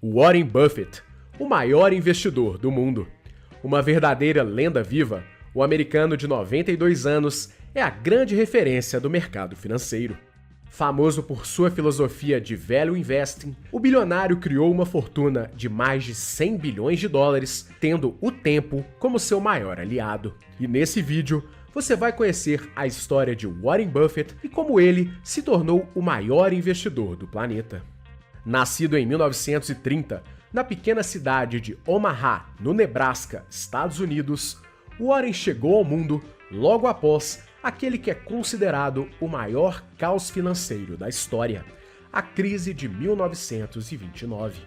Warren Buffett, o maior investidor do mundo. Uma verdadeira lenda viva, o americano de 92 anos é a grande referência do mercado financeiro. Famoso por sua filosofia de value investing, o bilionário criou uma fortuna de mais de 100 bilhões de dólares, tendo o tempo como seu maior aliado. E nesse vídeo, você vai conhecer a história de Warren Buffett e como ele se tornou o maior investidor do planeta. Nascido em 1930, na pequena cidade de Omaha, no Nebraska, Estados Unidos, Warren chegou ao mundo logo após aquele que é considerado o maior caos financeiro da história, a crise de 1929.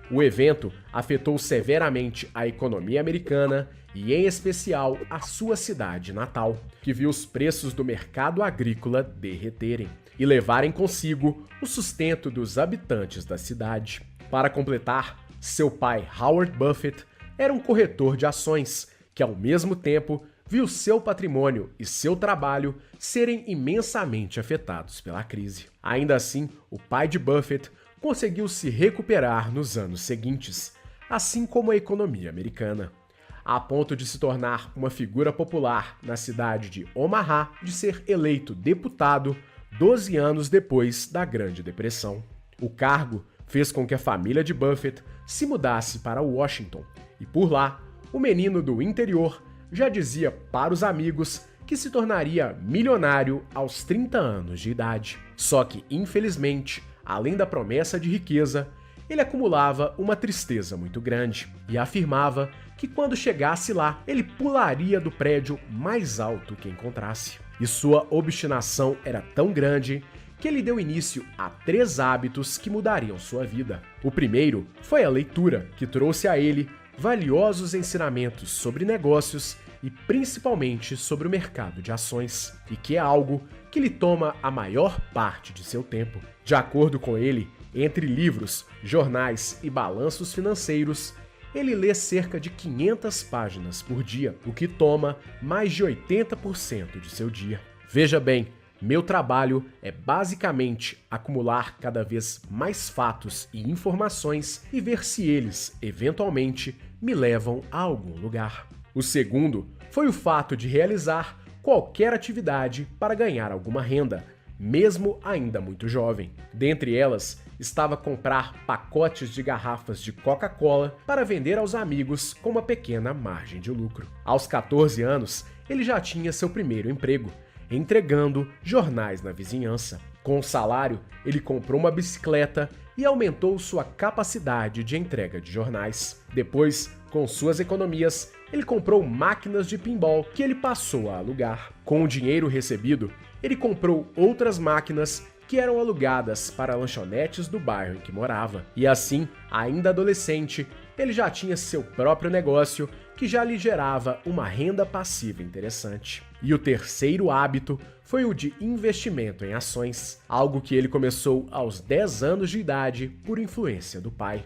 O evento afetou severamente a economia americana e, em especial, a sua cidade natal, que viu os preços do mercado agrícola derreterem e levarem consigo o sustento dos habitantes da cidade. Para completar, seu pai, Howard Buffett, era um corretor de ações que, ao mesmo tempo, viu seu patrimônio e seu trabalho serem imensamente afetados pela crise. Ainda assim, o pai de Buffett conseguiu se recuperar nos anos seguintes, assim como a economia americana, a ponto de se tornar uma figura popular na cidade de Omaha, de ser eleito deputado 12 anos depois da Grande Depressão. O cargo fez com que a família de Buffett se mudasse para Washington, e por lá, o menino do interior já dizia para os amigos que se tornaria milionário aos 30 anos de idade. Só que, infelizmente, além da promessa de riqueza, ele acumulava uma tristeza muito grande e afirmava que quando chegasse lá, ele pularia do prédio mais alto que encontrasse. E sua obstinação era tão grande que ele deu início a 3 hábitos que mudariam sua vida. O primeiro foi a leitura, que trouxe a ele valiosos ensinamentos sobre negócios e principalmente sobre o mercado de ações, e que é algo que lhe toma a maior parte de seu tempo. De acordo com ele, entre livros, jornais e balanços financeiros, ele lê cerca de 500 páginas por dia, o que toma mais de 80% de seu dia. Veja bem, meu trabalho é basicamente acumular cada vez mais fatos e informações e ver se eles, eventualmente, me levam a algum lugar. O segundo foi o fato de realizar qualquer atividade para ganhar alguma renda, mesmo ainda muito jovem. Dentre elas, estava comprar pacotes de garrafas de Coca-Cola para vender aos amigos com uma pequena margem de lucro. Aos 14 anos, ele já tinha seu primeiro emprego, entregando jornais na vizinhança. Com o salário, ele comprou uma bicicleta e aumentou sua capacidade de entrega de jornais. Depois, com suas economias, ele comprou máquinas de pinball que ele passou a alugar. Com o dinheiro recebido, ele comprou outras máquinas que eram alugadas para lanchonetes do bairro em que morava. E assim, ainda adolescente, ele já tinha seu próprio negócio que já lhe gerava uma renda passiva interessante. E o terceiro hábito foi o de investimento em ações, algo que ele começou aos 10 anos de idade por influência do pai.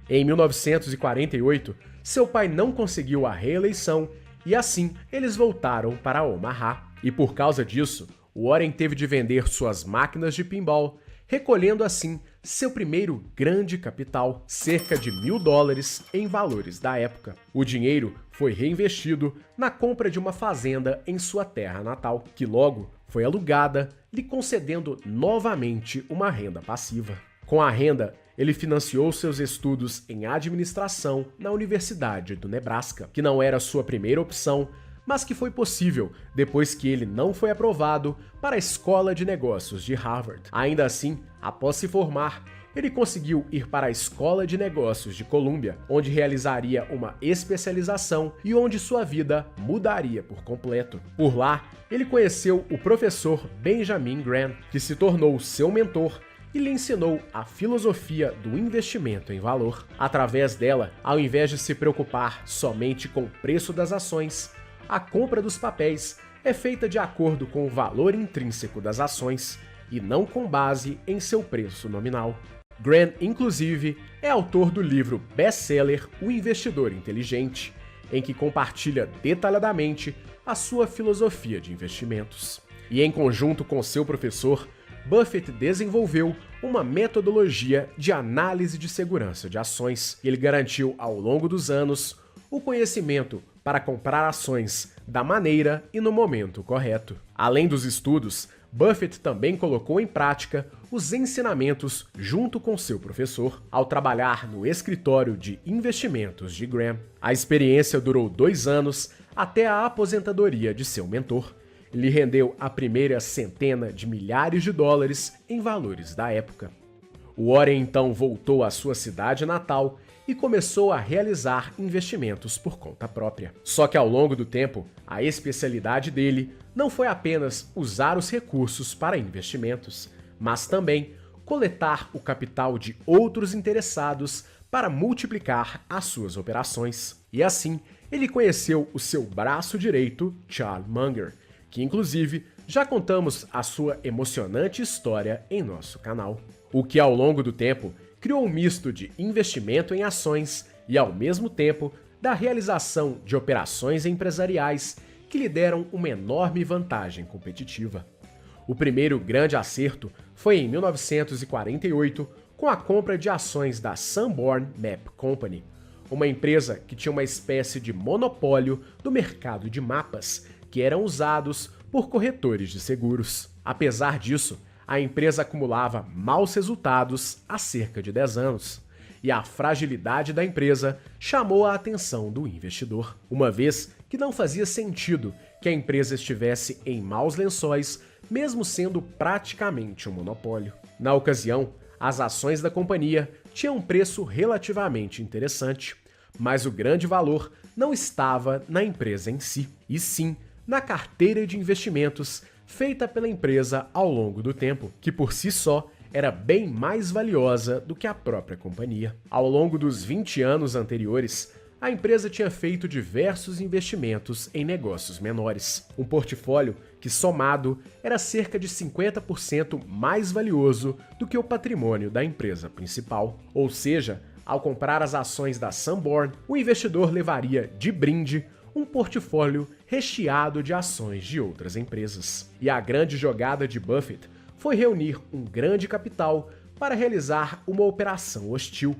Em 1948, seu pai não conseguiu a reeleição e assim eles voltaram para Omaha. E por causa disso, Warren teve de vender suas máquinas de pinball, recolhendo assim seu primeiro grande capital, cerca de $1.000 em valores da época. O dinheiro foi reinvestido na compra de uma fazenda em sua terra natal, que logo foi alugada, lhe concedendo novamente uma renda passiva. Com a renda, ele financiou seus estudos em administração na Universidade do Nebraska, que não era sua primeira opção, mas que foi possível depois que ele não foi aprovado para a Escola de Negócios de Harvard. Ainda assim, após se formar, ele conseguiu ir para a Escola de Negócios de Columbia, onde realizaria uma especialização e onde sua vida mudaria por completo. Por lá, ele conheceu o professor Benjamin Graham, que se tornou seu mentor e lhe ensinou a filosofia do investimento em valor. Através dela, ao invés de se preocupar somente com o preço das ações, a compra dos papéis é feita de acordo com o valor intrínseco das ações e não com base em seu preço nominal. Graham, inclusive, é autor do livro best-seller O Investidor Inteligente, em que compartilha detalhadamente a sua filosofia de investimentos. E em conjunto com seu professor, Buffett desenvolveu uma metodologia de análise de segurança de ações. Ele garantiu ao longo dos anos o conhecimento para comprar ações da maneira e no momento correto. Além dos estudos, Buffett também colocou em prática os ensinamentos junto com seu professor ao trabalhar no escritório de investimentos de Graham. A experiência durou 2 anos até a aposentadoria de seu mentor. Lhe rendeu a primeira centena de milhares de dólares em valores da época. O Warren então voltou à sua cidade natal e começou a realizar investimentos por conta própria. Só que ao longo do tempo, a especialidade dele não foi apenas usar os recursos para investimentos, mas também coletar o capital de outros interessados para multiplicar as suas operações. E assim, ele conheceu o seu braço direito, Charlie Munger, que inclusive já contamos a sua emocionante história em nosso canal. O que ao longo do tempo criou um misto de investimento em ações e, ao mesmo tempo, da realização de operações empresariais que lhe deram uma enorme vantagem competitiva. O primeiro grande acerto foi em 1948, com a compra de ações da Sanborn Map Company, uma empresa que tinha uma espécie de monopólio do mercado de mapas, que eram usados por corretores de seguros. Apesar disso, a empresa acumulava maus resultados há cerca de 10 anos, e a fragilidade da empresa chamou a atenção do investidor, uma vez que não fazia sentido que a empresa estivesse em maus lençóis, mesmo sendo praticamente um monopólio. Na ocasião, as ações da companhia tinham um preço relativamente interessante, mas o grande valor não estava na empresa em si, e sim na carteira de investimentos feita pela empresa ao longo do tempo, que por si só era bem mais valiosa do que a própria companhia. Ao longo dos 20 anos anteriores, a empresa tinha feito diversos investimentos em negócios menores, um portfólio que, somado, era cerca de 50% mais valioso do que o patrimônio da empresa principal. Ou seja, ao comprar as ações da Sanborn, o investidor levaria de brinde um portfólio recheado de ações de outras empresas. E a grande jogada de Buffett foi reunir um grande capital para realizar uma operação hostil,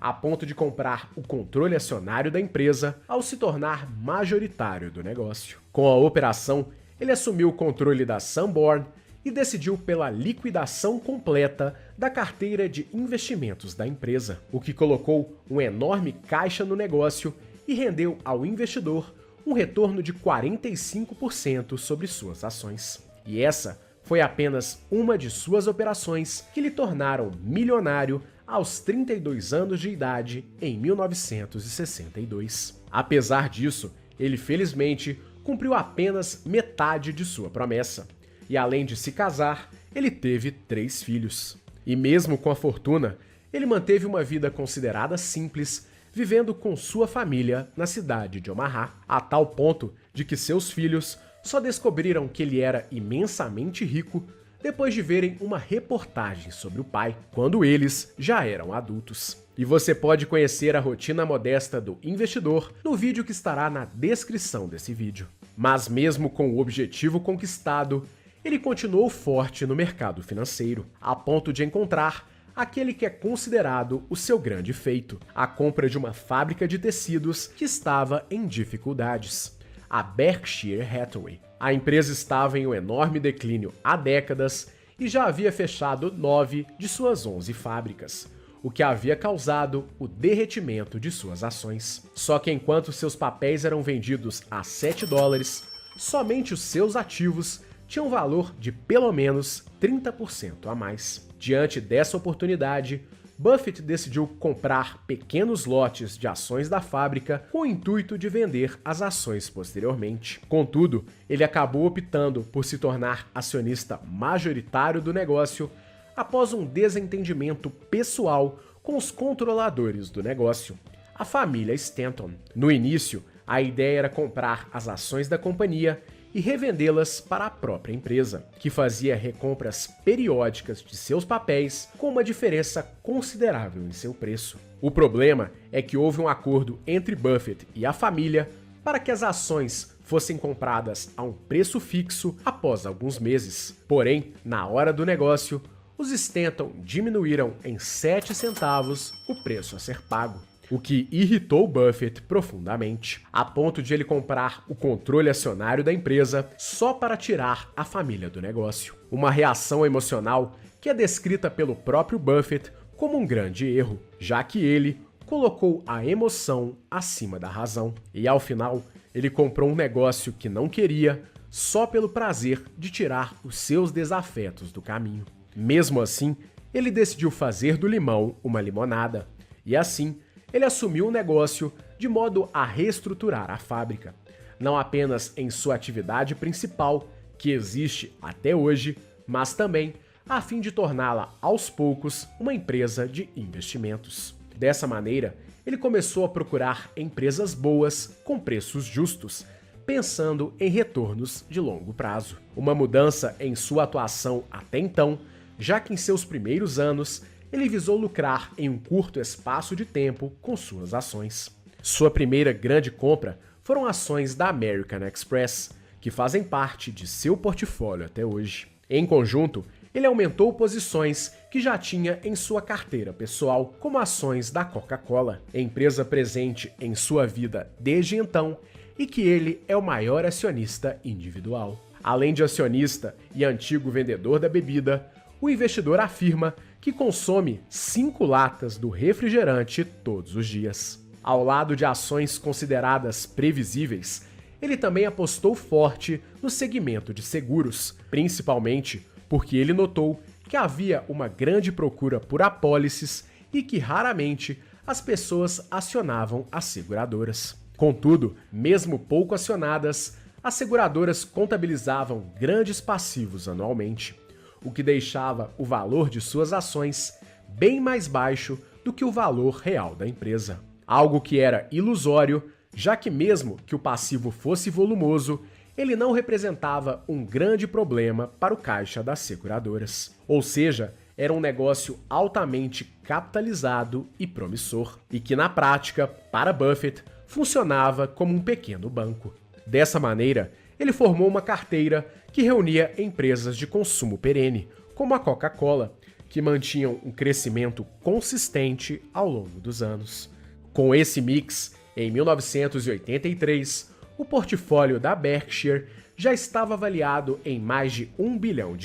a ponto de comprar o controle acionário da empresa ao se tornar majoritário do negócio. Com a operação, ele assumiu o controle da Sanborn e decidiu pela liquidação completa da carteira de investimentos da empresa, o que colocou um enorme caixa no negócio e rendeu ao investidor um retorno de 45% sobre suas ações. E essa foi apenas uma de suas operações que lhe tornaram milionário aos 32 anos de idade em 1962. Apesar disso, ele felizmente cumpriu apenas metade de sua promessa. E além de se casar, ele teve 3 filhos. E mesmo com a fortuna, ele manteve uma vida considerada simples, vivendo com sua família na cidade de Omaha, a tal ponto de que seus filhos só descobriram que ele era imensamente rico depois de verem uma reportagem sobre o pai, quando eles já eram adultos. E você pode conhecer a rotina modesta do investidor no vídeo que estará na descrição desse vídeo. Mas mesmo com o objetivo conquistado, ele continuou forte no mercado financeiro, a ponto de encontrar aquele que é considerado o seu grande feito, a compra de uma fábrica de tecidos que estava em dificuldades, a Berkshire Hathaway. A empresa estava em um enorme declínio há décadas e já havia fechado 9 de suas 11 fábricas, o que havia causado o derretimento de suas ações. Só que enquanto seus papéis eram vendidos a 7 dólares, somente os seus ativos tinham valor de pelo menos 30% a mais. Diante dessa oportunidade, Buffett decidiu comprar pequenos lotes de ações da fábrica com o intuito de vender as ações posteriormente. Contudo, ele acabou optando por se tornar acionista majoritário do negócio após um desentendimento pessoal com os controladores do negócio, a família Stanton. No início, a ideia era comprar as ações da companhia e revendê-las para a própria empresa, que fazia recompras periódicas de seus papéis com uma diferença considerável em seu preço. O problema é que houve um acordo entre Buffett e a família para que as ações fossem compradas a um preço fixo após alguns meses. Porém, na hora do negócio, os Stanton diminuíram em 7 centavos o preço a ser pago, o que irritou Buffett profundamente, a ponto de ele comprar o controle acionário da empresa só para tirar a família do negócio. Uma reação emocional que é descrita pelo próprio Buffett como um grande erro, já que ele colocou a emoção acima da razão. E ao final, ele comprou um negócio que não queria só pelo prazer de tirar os seus desafetos do caminho. Mesmo assim, ele decidiu fazer do limão uma limonada. E assim, ele assumiu o negócio de modo a reestruturar a fábrica, não apenas em sua atividade principal, que existe até hoje, mas também a fim de torná-la aos poucos uma empresa de investimentos. Dessa maneira, ele começou a procurar empresas boas com preços justos, pensando em retornos de longo prazo. Uma mudança em sua atuação até então, já que em seus primeiros anos ele visou lucrar em um curto espaço de tempo com suas ações. Sua primeira grande compra foram ações da American Express, que fazem parte de seu portfólio até hoje. Em conjunto, ele aumentou posições que já tinha em sua carteira pessoal, como ações da Coca-Cola, empresa presente em sua vida desde então e que ele é o maior acionista individual. Além de acionista e antigo vendedor da bebida, o investidor afirma que consome 5 latas do refrigerante todos os dias. Ao lado de ações consideradas previsíveis, ele também apostou forte no segmento de seguros, principalmente porque ele notou que havia uma grande procura por apólices e que raramente as pessoas acionavam as seguradoras. Contudo, mesmo pouco acionadas, as seguradoras contabilizavam grandes passivos anualmente, o que deixava o valor de suas ações bem mais baixo do que o valor real da empresa. Algo que era ilusório, já que mesmo que o passivo fosse volumoso, ele não representava um grande problema para o caixa das seguradoras. Ou seja, era um negócio altamente capitalizado e promissor, e que na prática, para Buffett, funcionava como um pequeno banco. Dessa maneira, ele formou uma carteira que reunia empresas de consumo perene, como a Coca-Cola, que mantinham um crescimento consistente ao longo dos anos. Com esse mix, em 1983, o portfólio da Berkshire já estava avaliado em mais de $1 bilhão,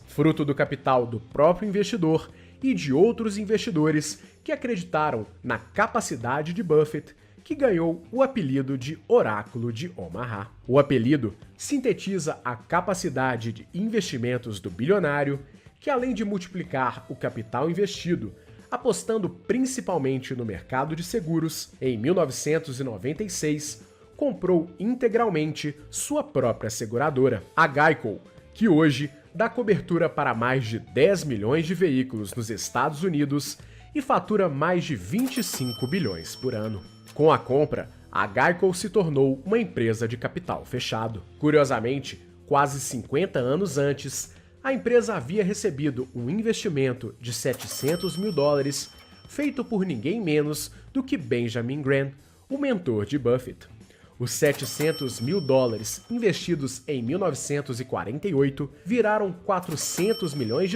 fruto do capital do próprio investidor e de outros investidores que acreditaram na capacidade de Buffett, que ganhou o apelido de Oráculo de Omaha. O apelido sintetiza a capacidade de investimentos do bilionário, que além de multiplicar o capital investido, apostando principalmente no mercado de seguros, em 1996, comprou integralmente sua própria seguradora, a Geico, que hoje dá cobertura para mais de 10 milhões de veículos nos Estados Unidos e fatura mais de 25 bilhões por ano. Com a compra, a Geico se tornou uma empresa de capital fechado. Curiosamente, quase 50 anos antes, a empresa havia recebido um investimento de $700 mil feito por ninguém menos do que Benjamin Graham, o mentor de Buffett. Os $700 mil investidos em 1948 viraram $400 milhões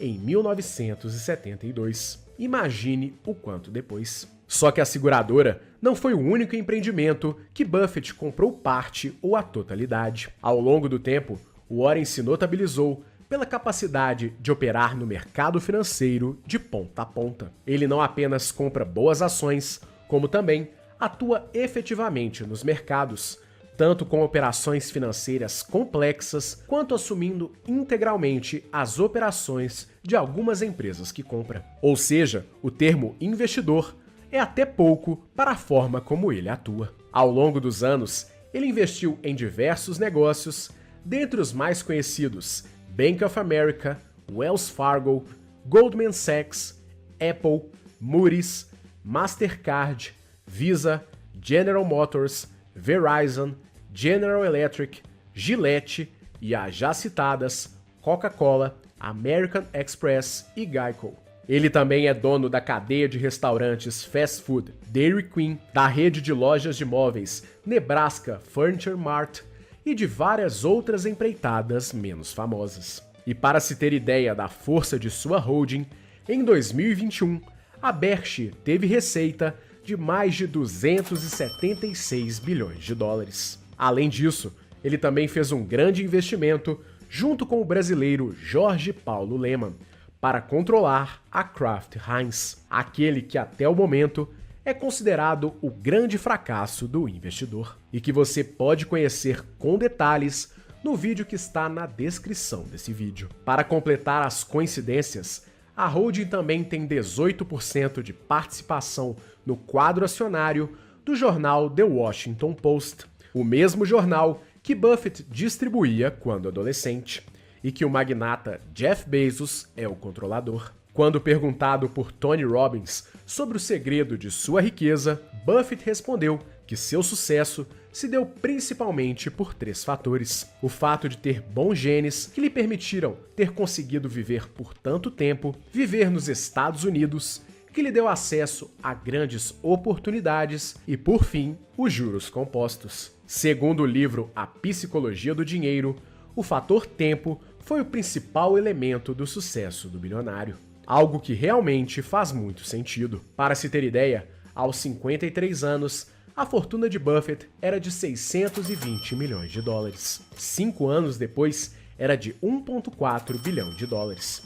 em 1972. Imagine o quanto depois. Só que a seguradora não foi o único empreendimento que Buffett comprou parte ou a totalidade. Ao longo do tempo, Warren se notabilizou pela capacidade de operar no mercado financeiro de ponta a ponta. Ele não apenas compra boas ações, como também atua efetivamente nos mercados, tanto com operações financeiras complexas, quanto assumindo integralmente as operações de algumas empresas que compra. Ou seja, o termo investidor é até pouco para a forma como ele atua. Ao longo dos anos, ele investiu em diversos negócios, dentre os mais conhecidos Bank of America, Wells Fargo, Goldman Sachs, Apple, Moody's, Mastercard, Visa, General Motors, Verizon, General Electric, Gillette e as já citadas Coca-Cola, American Express e Geico. Ele também é dono da cadeia de restaurantes fast food Dairy Queen, da rede de lojas de móveis Nebraska Furniture Mart e de várias outras empreitadas menos famosas. E para se ter ideia da força de sua holding, em 2021, a Berkshire teve receita de mais de 276 bilhões de dólares. Além disso, ele também fez um grande investimento junto com o brasileiro Jorge Paulo Lemann para controlar a Kraft Heinz, aquele que até o momento é considerado o grande fracasso do investidor e que você pode conhecer com detalhes no vídeo que está na descrição desse vídeo. Para completar as coincidências, a holding também tem 18% de participação no quadro acionário do jornal The Washington Post, o mesmo jornal que Buffett distribuía quando adolescente e que o magnata Jeff Bezos é o controlador. Quando perguntado por Tony Robbins sobre o segredo de sua riqueza, Buffett respondeu que seu sucesso se deu principalmente por 3 fatores. O fato de ter bons genes que lhe permitiram ter conseguido viver por tanto tempo, viver nos Estados Unidos, que lhe deu acesso a grandes oportunidades e, por fim, os juros compostos. Segundo o livro A Psicologia do Dinheiro, o fator tempo foi o principal elemento do sucesso do bilionário. Algo que realmente faz muito sentido. Para se ter ideia, aos 53 anos, a fortuna de Buffett era de 620 milhões de dólares. 5 anos depois, era de 1,4 bilhão de dólares.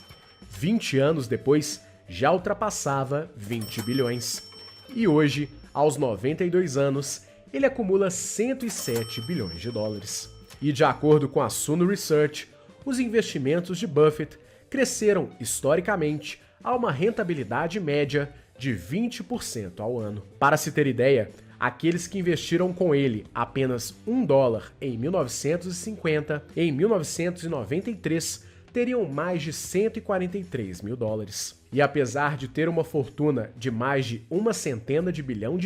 20 anos depois, já ultrapassava 20 bilhões. E hoje, aos 92 anos, ele acumula 107 bilhões de dólares. E de acordo com a Suno Research, os investimentos de Buffett cresceram historicamente a uma rentabilidade média de 20% ao ano. Para se ter ideia, aqueles que investiram com ele apenas $1 em 1950, em 1993, teriam mais de 143 mil dólares. E apesar de ter uma fortuna de mais de $100 bilhão,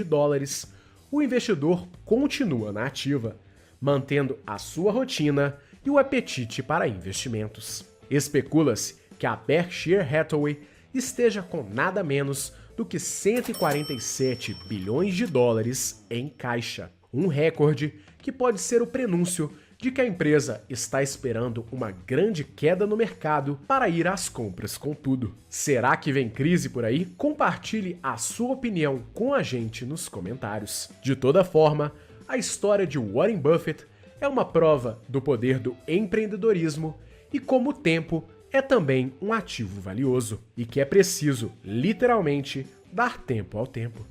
o investidor continua na ativa, mantendo a sua rotina e o apetite para investimentos. Especula-se que a Berkshire Hathaway esteja com nada menos do que 147 bilhões de dólares em caixa, um recorde que pode ser o prenúncio de que a empresa está esperando uma grande queda no mercado para ir às compras com tudo. Será que vem crise por aí? Compartilhe a sua opinião com a gente nos comentários. De toda forma, a história de Warren Buffett é uma prova do poder do empreendedorismo e como o tempo é também um ativo valioso e que é preciso, literalmente, dar tempo ao tempo.